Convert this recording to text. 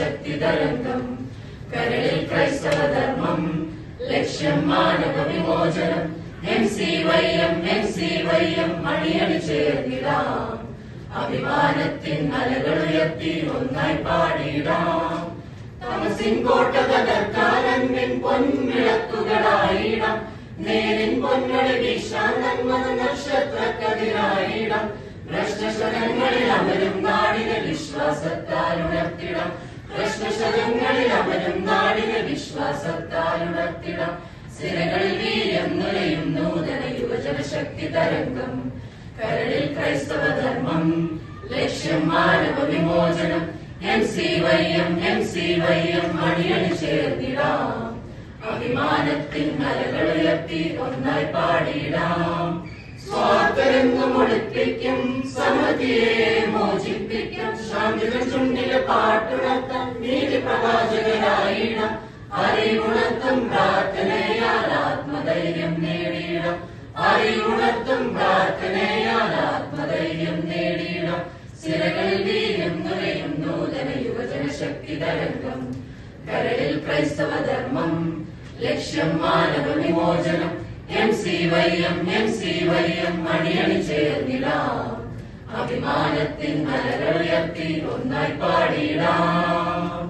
ശക്തി തരംഗം. കരളിൽ ക്രൈസ്തവ ധർമ്മം, ലക്ഷ്യം മാനവ വിമോചനം. MCYM MCYM അണിയണി ചേർന്നിടാം. അഭിമാനത്തിൻ അലകളുയർത്തി ഒന്നായി പാടിടാം. തമസിൻ കോട്ട തകർക്കാൻ അൻപിൻ പൊൻവിളക്കുകളായിടാം. നേരിൻ പൊന്നൊളി വീശാൻ നന്മ നക്ഷത്രക്കതിരായിടാം. പ്രശ്നശതങ്ങളിൽ അമരും നാടിനെ വിശ്വാസത്താൽ ഉണർത്തിടാം. പ്രശ്നശതങ്ങളിൽ അമരും നാടിനെ വിശ്വാസത്താൽ ഉണർത്തിടാം. സിരകളിൽ വീര്യം നുരയും നൂതന യുവജന ശക്തി തരംഗം. കരളിൽ ക്രൈസ്തവ ധർമ്മം, ലക്ഷ്യം മാനവ വിമോചനം. MCYM MCYM അണിയണി ചേർന്നിടാം. അഭിമാനത്തിൻ അലകളുയർത്തി ഒന്നായി പാടിടാം. സ്വാതന്ത്ര്യം ഒളിപ്പിക്കും, സമതിയെ മോചിപ്പിക്കും. ശാന്തിതൻ ചുണ്ടിലെ പാട്ടുണർത്താൻ നീതി പ്രവാചകരായിടാം. അറിവുണർത്തും പ്രാർത്ഥനയാൽ ആത്മധൈര്യം നേടിയിടാം. അറിവുണർത്തും പ്രാർത്ഥനയാൽ ആത്മധൈര്യം നേടിയിടാം. സിരകളിൽ വീര്യം നുരയും നൂതന യുവജന ശക്തി തരംഗം. കരളിൽ ക്രൈസ്തവ ധർമ്മം, ലക്ഷ്യം മാനവ വിമോചനം. MCYM MCYM അണിയണി ചേർന്നിടാം. അഭിമാനത്തിൻ അലകളുയർത്തി ഒന്നായി പാടിടാം.